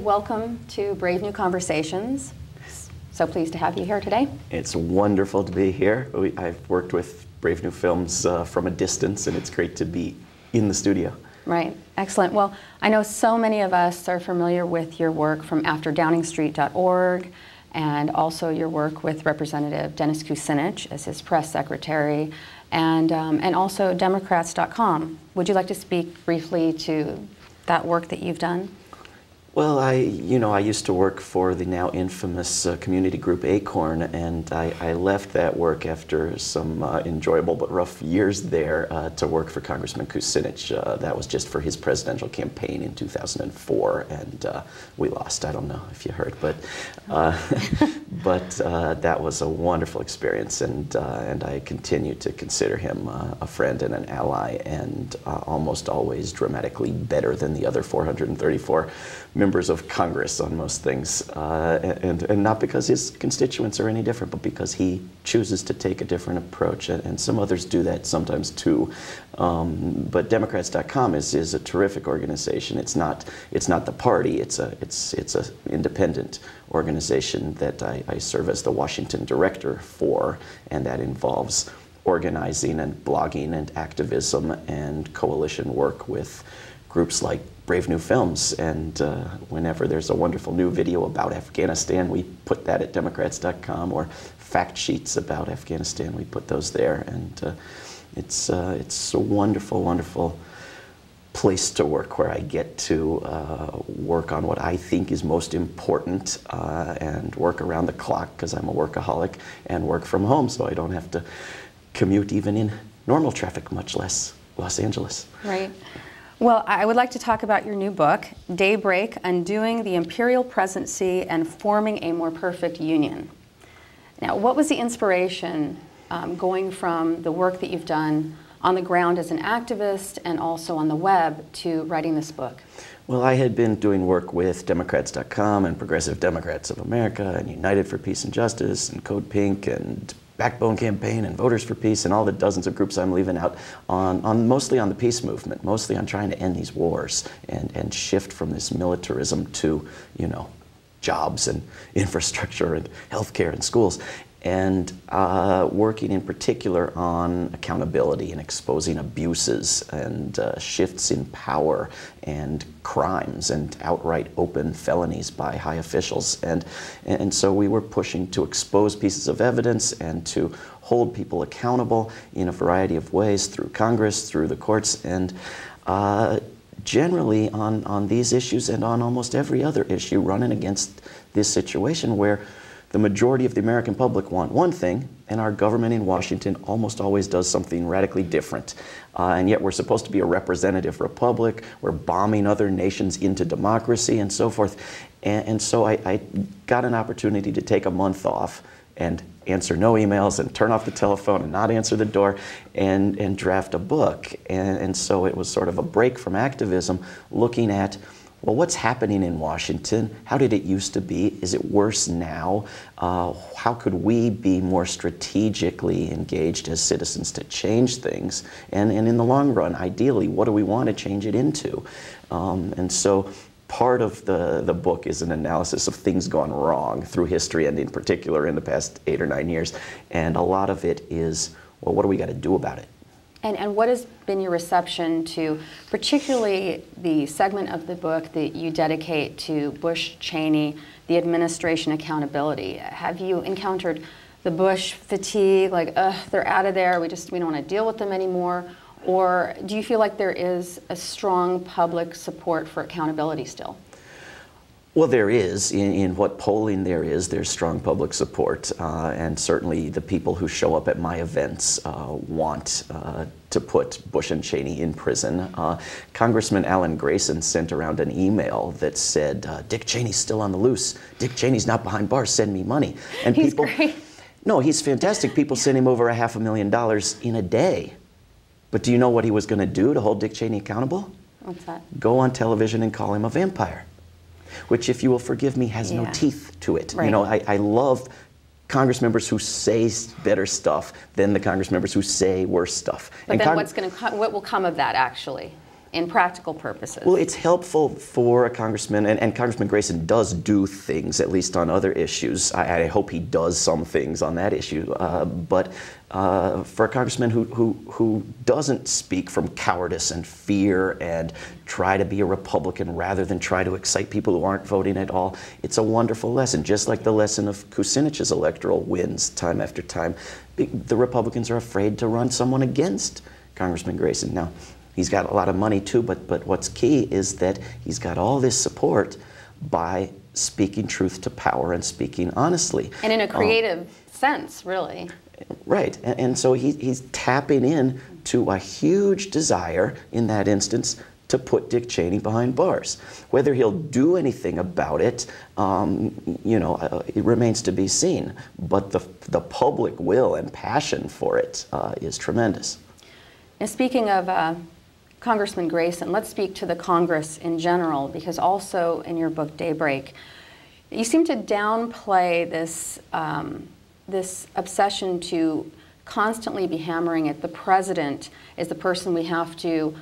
welcome to Brave New Conversations. So pleased to have you here today. It's wonderful to be here. I've worked with Brave New Films from a distance, and it's great to be in the studio. Right, excellent. Well, I know so many of us are familiar with your work from afterdowningstreet.org and also your work with Representative Dennis Kucinich as his press secretary and also Democratscom. Would you like to speak briefly to that work that you've done? Well, I used to work for the now infamous community group Acorn, and I left that work after some enjoyable but rough years there to work for Congressman Kucinich. That was just for his presidential campaign in 2004, and we lost. I don't know if you heard, but that was a wonderful experience, and I continue to consider him a friend and an ally, and almost always dramatically better than the other 434 members of Congress on most things, and not because his constituents are any different, but because he chooses to take a different approach, and some others do that sometimes too. But Democratscom is a terrific organization. It's not the party. It's a independent organization that I serve as the Washington director for, and that involves organizing and blogging and activism and coalition work with groups like Brave New Films, and whenever there's a wonderful new video about Afghanistan, we put that at Democrats.com, or fact sheets about Afghanistan, we put those there, and it's a wonderful, wonderful place to work where I get to work on what I think is most important and work around the clock because I'm a workaholic, and work from home so I don't have to commute even in normal traffic, much less Los Angeles. Right. Well, I would like to talk about your new book, Daybreak, Undoing the Imperial Presidency and Forming a More Perfect Union. Now, what was the inspiration going from the work that you've done on the ground as an activist and also on the web to writing this book? Well, I had been doing work with Democrats.com and Progressive Democrats of America and United for Peace and Justice and Code Pink and Backbone Campaign and Voters for Peace and all the dozens of groups I'm leaving out on mostly on the peace movement, mostly on trying to end these wars and shift from this militarism to, jobs and infrastructure and healthcare and schools. And working in particular on accountability and exposing abuses and shifts in power and crimes and outright open felonies by high officials. And so we were pushing to expose pieces of evidence and to hold people accountable in a variety of ways through Congress, through the courts, and generally on these issues and on almost every other issue, running against this situation where the majority of the American public want one thing, and our government in Washington almost always does something radically different. And yet we're supposed to be a representative republic. We're bombing other nations into democracy and so forth. And so I got an opportunity to take a month off and answer no emails and turn off the telephone and not answer the door and draft a book. And so it was sort of a break from activism, looking at, well, what's happening in Washington? How did it used to be? Is it worse now? How could we be more strategically engaged as citizens to change things? And in the long run, ideally, what do we want to change it into? And so part of the book is an analysis of things gone wrong through history, and in particular in the past 8 or 9 years. And a lot of it is, well, what do we got to do about it? And what has been your reception to particularly the segment of the book that you dedicate to Bush-Cheney, the administration accountability? Have you encountered the Bush fatigue, like, they're out of there, we don't want to deal with them anymore? Or do you feel like there is a strong public support for accountability still? Well, there is. In what polling there's strong public support, and certainly the people who show up at my events want to put Bush and Cheney in prison. Congressman Alan Grayson sent around an email that said, Dick Cheney's still on the loose. Dick Cheney's not behind bars, send me money. And he's great. No, he's fantastic. People sent him over $500,000 in a day. But do you know what he was going to do to hold Dick Cheney accountable? What's that? Go on television and call him a vampire. Which, if you will forgive me, has no teeth to it. Right. I love Congress members who say better stuff than the Congress members who say worse stuff. But then what will come of that, actually? in practical purposes? Well, it's helpful for a congressman, and Congressman Grayson does do things, at least on other issues. I hope he does some things on that issue. But for a congressman who doesn't speak from cowardice and fear and try to be a Republican rather than try to excite people who aren't voting at all, it's a wonderful lesson, just like the lesson of Kucinich's electoral wins time after time. The Republicans are afraid to run someone against Congressman Grayson. Now, he's got a lot of money too, but what's key is that he's got all this support by speaking truth to power and speaking honestly. And in a creative sense, really. Right, and so he's tapping in to a huge desire in that instance to put Dick Cheney behind bars. Whether he'll do anything about it, it remains to be seen. But the public will and passion for it is tremendous. And speaking of Congressman Grayson, let's speak to the Congress in general, because also in your book, Daybreak, you seem to downplay this, this obsession to constantly be hammering at the president as the person we have to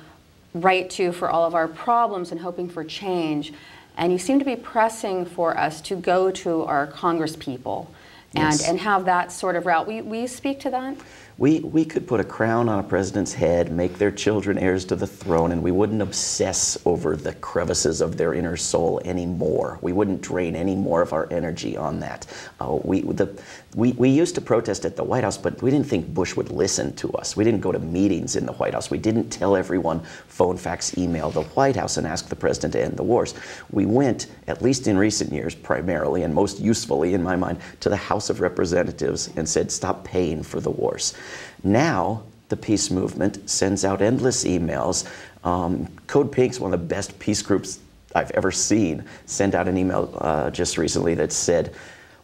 write to for all of our problems and hoping for change. And you seem to be pressing for us to go to our congresspeople and, yes, and have that sort of route. Will you speak to that? We could put a crown on a president's head, make their children heirs to the throne, and we wouldn't obsess over the crevices of their inner soul anymore. We wouldn't drain any more of our energy on that. We used to protest at the White House, but we didn't think Bush would listen to us. We didn't go to meetings in the White House. We didn't tell everyone, phone, fax, email the White House and ask the president to end the wars. We went, at least in recent years, primarily and most usefully in my mind, to the House of Representatives and said, stop paying for the wars. Now, the peace movement sends out endless emails. Code Pink's one of the best peace groups I've ever seen, sent out an email just recently that said,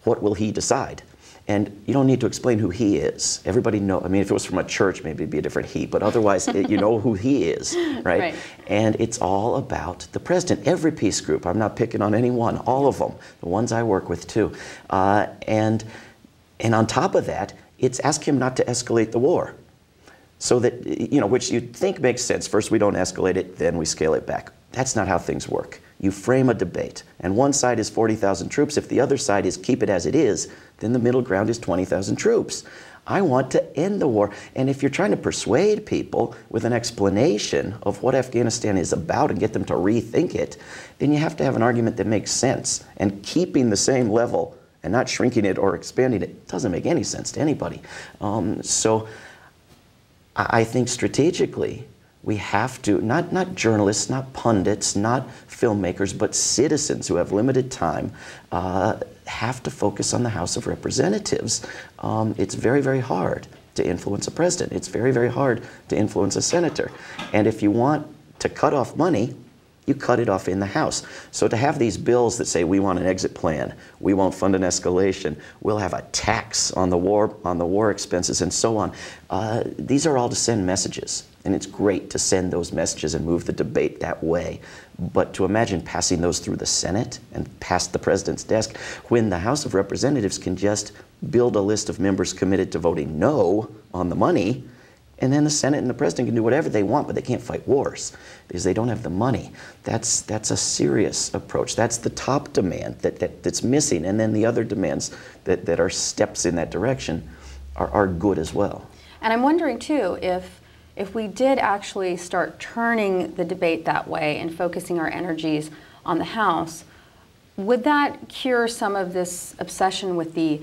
what will he decide? And you don't need to explain who he is. Everybody knows. I mean, if it was from a church, maybe it'd be a different he, but otherwise, you know who he is, right? And it's all about the president. Every peace group, I'm not picking on any one, all of them, the ones I work with too. And on top of that, it's ask him not to escalate the war. So that, which you'd think makes sense. First, we don't escalate it, then we scale it back. That's not how things work. You frame a debate, and one side is 40,000 troops. If the other side is keep it as it is, then the middle ground is 20,000 troops. I want to end the war. And if you're trying to persuade people with an explanation of what Afghanistan is about and get them to rethink it, then you have to have an argument that makes sense. And keeping the same level and not shrinking it or expanding it doesn't make any sense to anybody. So I think strategically, we have to, not journalists, not pundits, not filmmakers, but citizens who have limited time, have to focus on the House of Representatives. It's very, very hard to influence a president. It's very, very hard to influence a senator. And if you want to cut off money, you cut it off in the House. So to have these bills that say we want an exit plan, we won't fund an escalation, we'll have a tax on the war expenses and so on, these are all to send messages. And it's great to send those messages and move the debate that way. But to imagine passing those through the Senate and past the president's desk, when the House of Representatives can just build a list of members committed to voting no on the money, and then the Senate and the president can do whatever they want, but they can't fight wars because they don't have the money. That's a serious approach. That's the top demand that's missing. And then the other demands that are steps in that direction are good as well. And I'm wondering, too, if we did actually start turning the debate that way and focusing our energies on the House, would that cure some of this obsession with the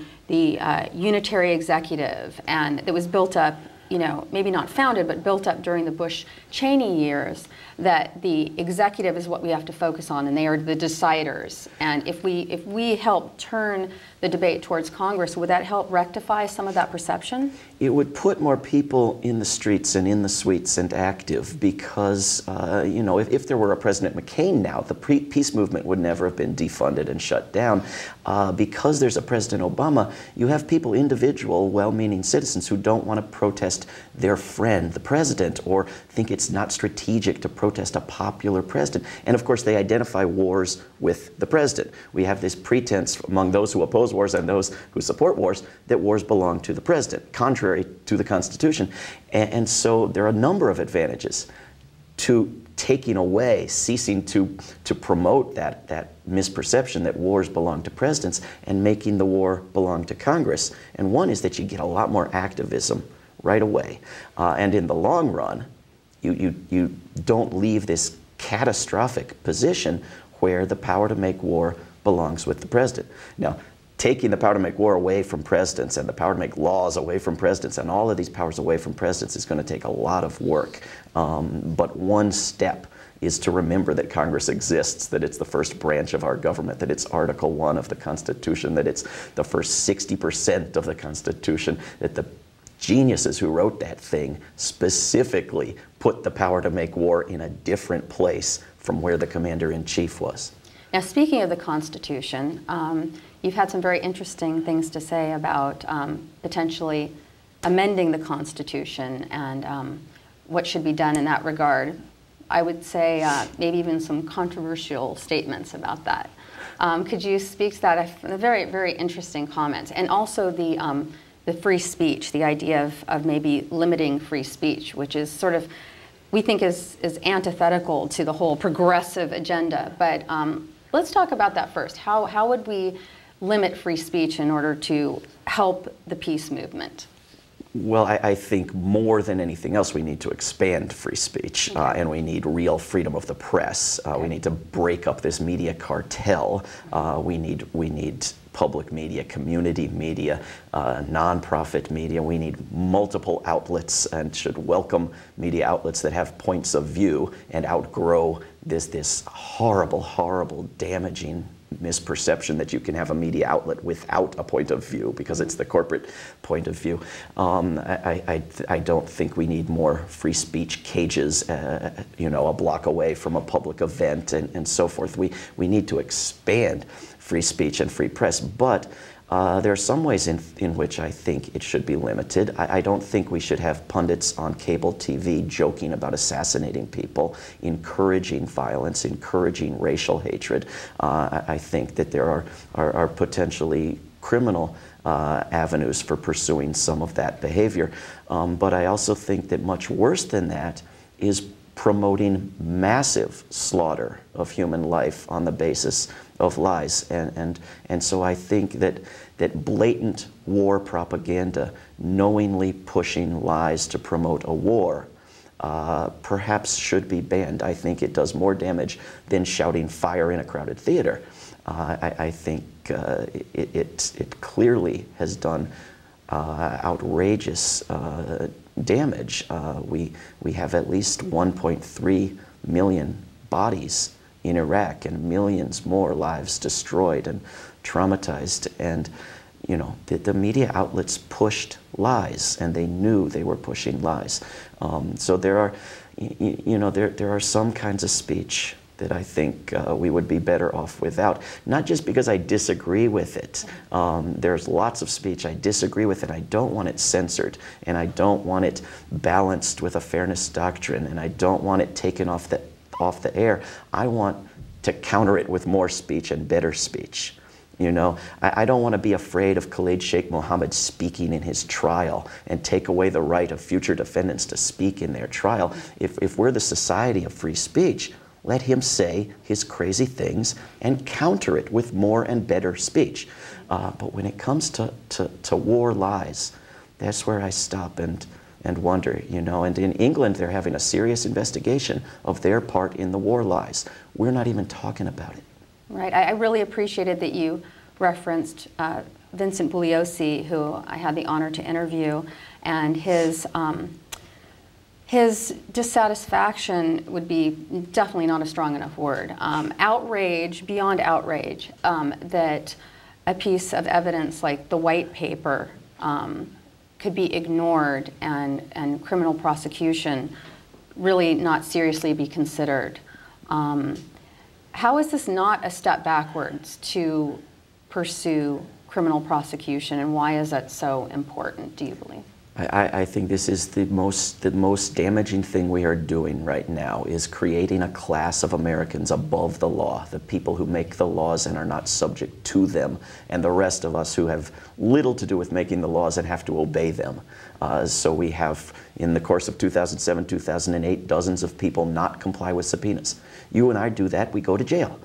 unitary executive and that was built up, maybe not founded, but built up during the Bush-Cheney years, that the executive is what we have to focus on and they are the deciders? And if we help turn the debate towards Congress, would that help rectify some of that perception? It would put more people in the streets and in the suites and active because, if there were a President McCain now, the peace movement would never have been defunded and shut down. Because there's a President Obama, you have people, individual, well-meaning citizens who don't want to protest their friend, the president, or think it's not strategic to protest a popular president. And of course, they identify wars with the president. We have this pretense among those who oppose wars and those who support wars that wars belong to the president, contrary to the Constitution. And so there are a number of advantages to taking away, ceasing to promote that misperception that wars belong to presidents and making the war belong to Congress. And one is that you get a lot more activism right away. And in the long run, you don't leave this catastrophic position where the power to make war belongs with the president. Now, taking the power to make war away from presidents and the power to make laws away from presidents and all of these powers away from presidents is going to take a lot of work. But one step is to remember that Congress exists, that it's the first branch of our government, that it's Article 1 of the Constitution, that it's the first 60% of the Constitution, that the geniuses who wrote that thing specifically put the power to make war in a different place from where the commander-in-chief was. Now, speaking of the Constitution, you've had some very interesting things to say about potentially amending the Constitution and what should be done in that regard. I would say maybe even some controversial statements about that. Could you speak to that? Very, very interesting comments. And also the free speech, the idea of maybe limiting free speech, which is sort of, we think is antithetical to the whole progressive agenda. But let's talk about that first. How would we limit free speech in order to help the peace movement? Well, I think more than anything else, we need to expand free speech, and we need real freedom of the press. We need to break up this media cartel. We need public media, community media, nonprofit media. We need multiple outlets and should welcome media outlets that have points of view and outgrow this horrible, horrible, damaging misperception that you can have a media outlet without a point of view because it's the corporate point of view. I don't think we need more free speech cages, you know, a block away from a public event and so forth. We need to expand free speech and free press, but there are some ways in which I think it should be limited. I don't think we should have pundits on cable TV joking about assassinating people, encouraging violence, encouraging racial hatred. I think that there are potentially criminal avenues for pursuing some of that behavior. But I also think that much worse than that is promoting massive slaughter of human life on the basis of lies. And so I think that blatant war propaganda, knowingly pushing lies to promote a war, perhaps should be banned. I think it does more damage than shouting fire in a crowded theater. I think it clearly has done outrageous damage. We have at least 1.3 million bodies in Iraq and millions more lives destroyed and traumatized. And you know, the media outlets pushed lies, and they knew they were pushing lies. So there are, you know, there are some kinds of speech that I think we would be better off without. Not just because I disagree with it. There's lots of speech I disagree with, and I don't want it censored, and I don't want it balanced with a fairness doctrine, and I don't want it taken off the air. I want to counter it with more speech and better speech. You know, I don't want to be afraid of Khalid Sheikh Mohammed speaking in his trial and take away the right of future defendants to speak in their trial. If we're the society of free speech, let him say his crazy things and counter it with more and better speech. But when it comes to war lies, that's where I stop and wonder, you know. And in England, they're having a serious investigation of their part in the war lies. We're not even talking about it. Right. I really appreciated that you referenced Vincent Bugliosi, who I had the honor to interview, and his dissatisfaction would be definitely not a strong enough word. Outrage, beyond outrage, that a piece of evidence like the white paper could be ignored and criminal prosecution really not seriously be considered. How is this not a step backwards to pursue criminal prosecution, and why is that so important, do you believe? I think this is the most damaging thing we are doing right now, is creating a class of Americans above the law, the people who make the laws and are not subject to them, and the rest of us who have little to do with making the laws and have to obey them. So we have, in the course of 2007, 2008, dozens of people not comply with subpoenas. You and I do that, we go to jail.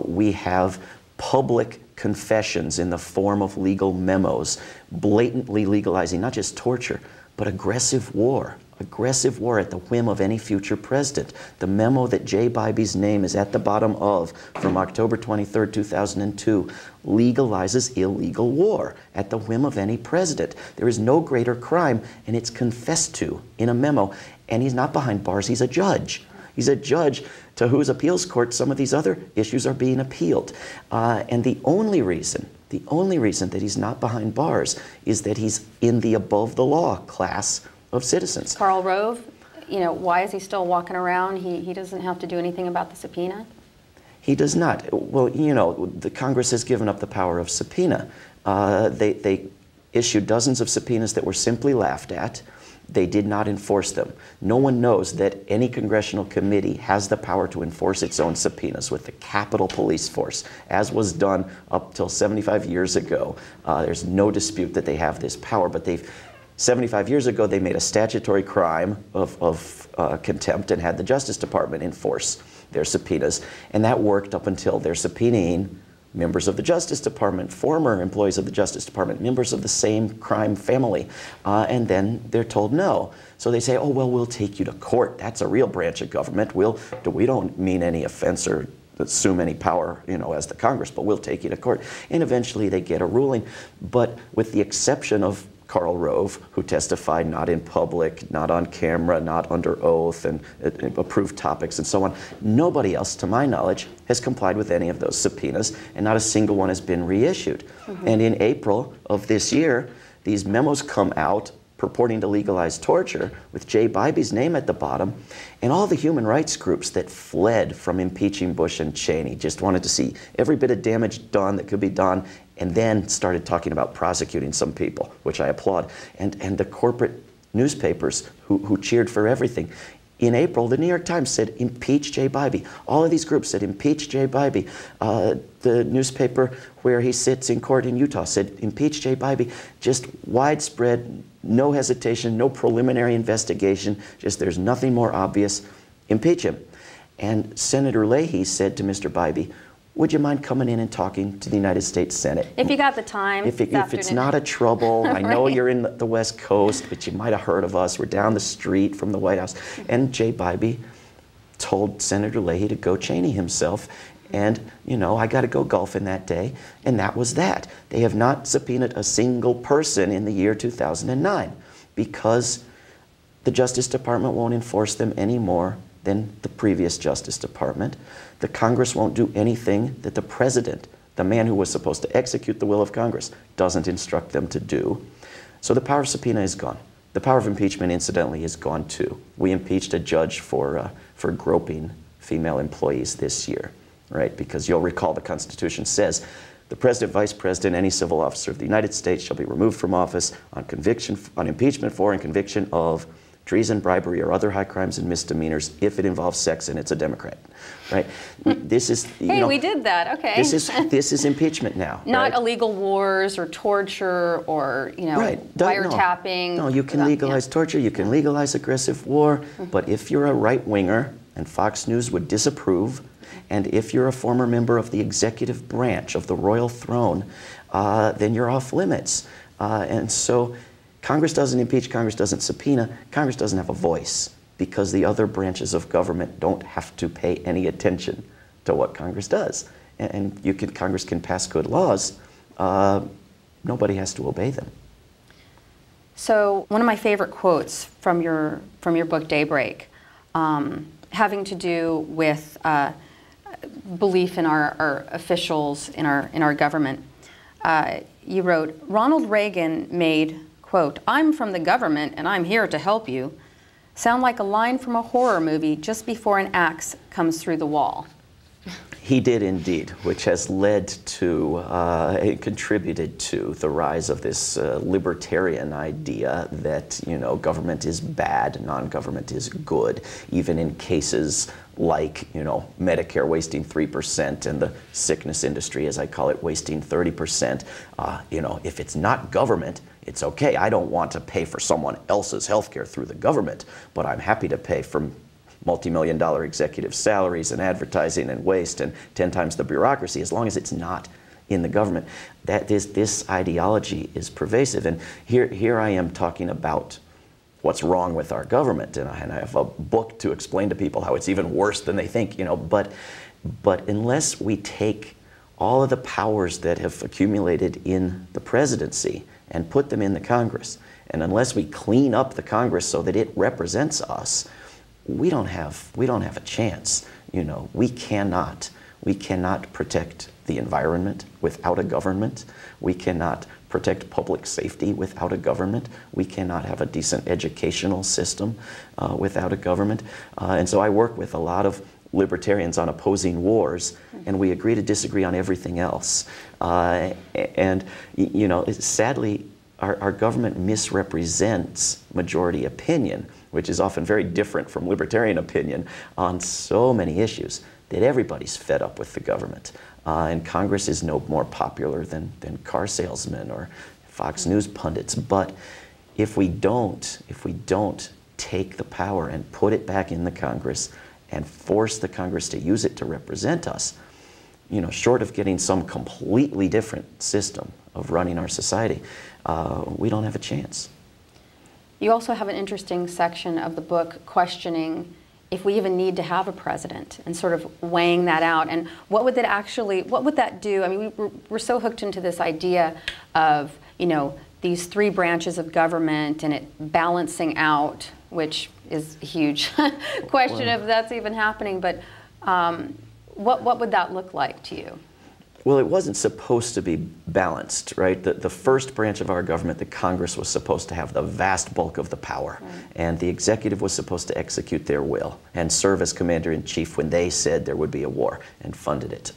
We have public confessions in the form of legal memos, blatantly legalizing not just torture, but aggressive war at the whim of any future president. The memo that Jay Bybee's name is at the bottom of, from October 23rd, 2002, legalizes illegal war at the whim of any president. There is no greater crime, and it's confessed to in a memo, and he's not behind bars, he's a judge. He's a judge to whose appeals court some of these other issues are being appealed. And the only reason that he's not behind bars is that he's in the above the law class of citizens. Karl Rove, you know, why is he still walking around? He doesn't have to do anything about the subpoena? He does not. Well, you know, the Congress has given up the power of subpoena. They issued dozens of subpoenas that were simply laughed at. They did not enforce them. No one knows that any congressional committee has the power to enforce its own subpoenas with the Capitol Police Force, as was done up till 75 years ago. There's no dispute that they have this power, but 75 years ago, they made a statutory crime of contempt and had the Justice Department enforce their subpoenas, and that worked up until they're subpoenaing members of the Justice Department, former employees of the Justice Department, members of the same crime family, and then they're told no. So they say, oh, well, we'll take you to court. That's a real branch of government. We don't mean any offense or assume any power, you know, as the Congress, but we'll take you to court. And eventually they get a ruling. But with the exception of Karl Rove, who testified not in public, not on camera, not under oath, and approved topics and so on, nobody else, to my knowledge, has complied with any of those subpoenas, and not a single one has been reissued. And in April of this year, these memos come out purporting to legalize torture with Jay Bybee's name at the bottom, and all the human rights groups that fled from impeaching Bush and Cheney just wanted to see every bit of damage done that could be done, and then started talking about prosecuting some people, which I applaud. And the corporate newspapers who cheered for everything. In April, the New York Times said, impeach Jay Bybee. All of these groups said, impeach Jay Bybee. The newspaper where he sits in court in Utah said, impeach Jay Bybee. Just widespread, no hesitation, no preliminary investigation, just there's nothing more obvious, impeach him. And Senator Leahy said to Mr. Bybee, would you mind coming in and talking to the United States Senate? If you got the time. If it's not a trouble, I know you're in the West Coast, but you might have heard of us. We're down the street from the White House. And Jay Bybee told Senator Leahy to go Cheney himself. And, you know, I got to go golfing that day. And that was that. They have not subpoenaed a single person in the year 2009 because the Justice Department won't enforce them any more than the previous Justice Department. The Congress won't do anything that the President, the man who was supposed to execute the will of Congress, doesn't instruct them to do. So the power of subpoena is gone. The power of impeachment, incidentally, is gone too. We impeached a judge for groping female employees this year, right? Because you'll recall the Constitution says, the President, Vice President, any civil officer of the United States shall be removed from office on impeachment for and conviction of treason, bribery, or other high crimes and misdemeanors if it involves sex and it's a Democrat, right? This is, hey, we did that, okay. This is impeachment now. Not right? illegal wars or torture or, you know, right. wiretapping. No, you can legalize torture, you can legalize aggressive war, but if you're a right-winger, and Fox News would disapprove, and if you're a former member of the executive branch of the royal throne, then you're off limits. And so Congress doesn't impeach, Congress doesn't subpoena, Congress doesn't have a voice because the other branches of government don't have to pay any attention to what Congress does. And Congress can pass good laws, nobody has to obey them. So one of my favorite quotes from your book, Daybreak, having to do with belief in our officials, in our government. You wrote, Ronald Reagan made, quote, "I'm from the government and I'm here to help you," sound like a line from a horror movie just before an axe comes through the wall. He did indeed, which has led to, contributed to the rise of this libertarian idea that, you know, government is bad, non-government is good, even in cases like, you know, Medicare wasting 3% and the sickness industry, as I call it, wasting 30%. You know, if it's not government, it's okay. I don't want to pay for someone else's health care through the government, but I'm happy to pay for multi-million-dollar executive salaries and advertising and waste and 10 times the bureaucracy, as long as it's not in the government. This ideology is pervasive. And here I am talking about what's wrong with our government, and I have a book to explain to people how it's even worse than they think, you know, but unless we take all of the powers that have accumulated in the presidency and put them in the Congress, and unless we clean up the Congress so that it represents us, we don't have a chance. You know, we cannot protect the environment without a government. We cannot protect public safety without a government. We cannot have a decent educational system without a government. And so I work with a lot of libertarians on opposing wars, and we agree to disagree on everything else. And you know, sadly, our government misrepresents majority opinion, which is often very different from libertarian opinion on so many issues, that everybody's fed up with the government. And Congress is no more popular than car salesmen or Fox News pundits. But if we don't take the power and put it back in the Congress and force the Congress to use it to represent us, you know, short of getting some completely different system of running our society, we don't have a chance. You also have an interesting section of the book questioning if we even need to have a president and sort of weighing that out. And what would that do? I mean, we're so hooked into this idea of, you know, these three branches of government and it balancing out, which is a huge question if that's even happening. But what would that look like to you? Well, it wasn't supposed to be balanced, right? The first branch of our government, the Congress, was supposed to have the vast bulk of the power. Right. And the executive was supposed to execute their will and serve as commander-in-chief when they said there would be a war and funded it.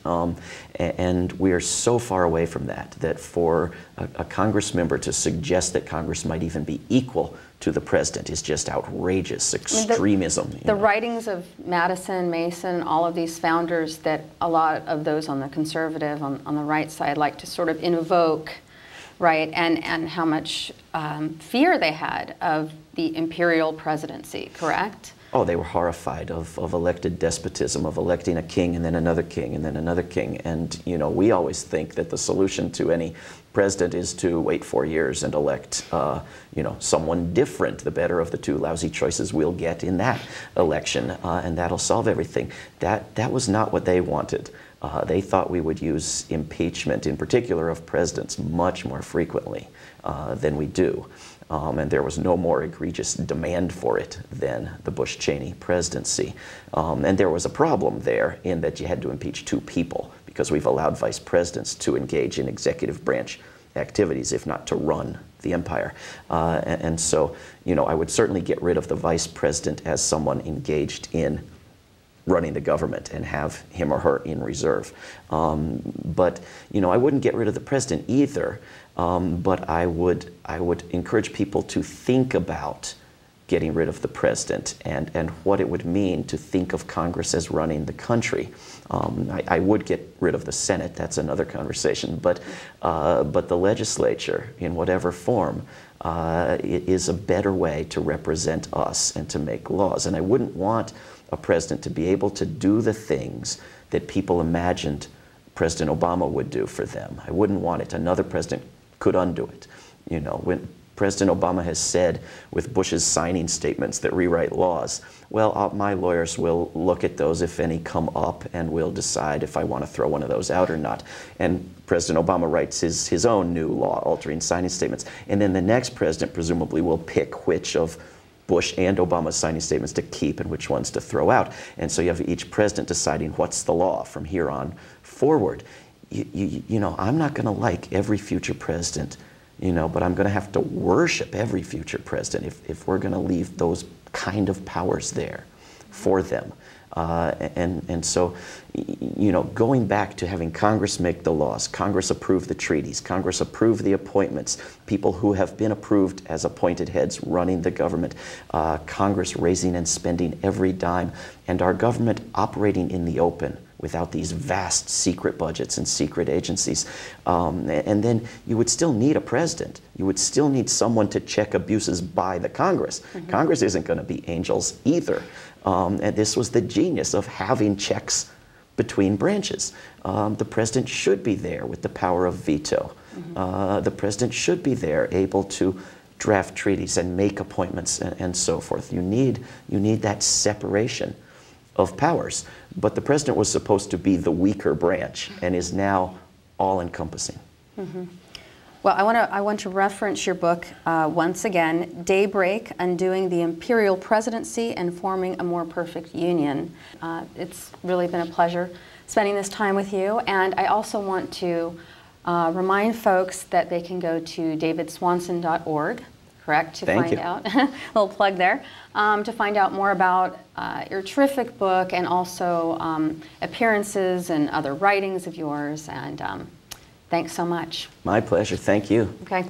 And we are so far away from that for a Congress member to suggest that Congress might even be equal to the president is just outrageous extremism. The writings of Madison, Mason, all of these founders that a lot of those on the conservative, on the right side, like to sort of invoke, right, and how much fear they had of the imperial presidency, correct? Oh, they were horrified of elected despotism, of electing a king and then another king and then another king. And, you know, we always think that the solution to any president is to wait 4 years and elect, you know, someone different, the better of the two lousy choices we'll get in that election, and that'll solve everything. That was not what they wanted. They thought we would use impeachment, in particular of presidents, much more frequently than we do. And there was no more egregious demand for it than the Bush-Cheney presidency. And there was a problem there in that you had to impeach 2 people because we've allowed vice presidents to engage in executive branch activities, if not to run the empire. And so, you know, I would certainly get rid of the vice president as someone engaged in running the government and have him or her in reserve. But, you know, I wouldn't get rid of the president either. But I would encourage people to think about getting rid of the president and what it would mean to think of Congress as running the country. I would get rid of the Senate. That's another conversation. But the legislature, in whatever form, is a better way to represent us and to make laws. And I wouldn't want a president to be able to do the things that people imagined President Obama would do for them. I wouldn't want it. Another president could undo it. You know, when President Obama has said with Bush's signing statements that rewrite laws, well, my lawyers will look at those if any come up and we'll decide if I want to throw one of those out or not. And President Obama writes his own new law altering signing statements. And then the next president presumably will pick which of Bush and Obama's signing statements to keep and which ones to throw out. And so you have each president deciding what's the law from here on forward. You know, I'm not going to like every future president, you know, but I'm going to have to worship every future president if we're going to leave those kind of powers there. for them. And so, you know, going back to having Congress make the laws, Congress approve the treaties, Congress approve the appointments, people who have been approved as appointed heads running the government, Congress raising and spending every dime, and our government operating in the open without these vast secret budgets and secret agencies. And then you would still need a president. You would still need someone to check abuses by the Congress. Mm-hmm. Congress isn't going to be angels either. And this was the genius of having checks between branches. The president should be there with the power of veto. Mm-hmm. The president should be there able to draft treaties and make appointments and so forth. You need that separation of powers. But the president was supposed to be the weaker branch and is now all-encompassing. Mm-hmm. Well, I want to reference your book once again, Daybreak, Undoing the Imperial Presidency and Forming a More Perfect Union. It's really been a pleasure spending this time with you, and I also want to remind folks that they can go to davidswanson.org, correct, to Thank find you. out, a little plug there, to find out more about your terrific book and also appearances and other writings of yours, and thanks so much. My pleasure. Thank you. Okay.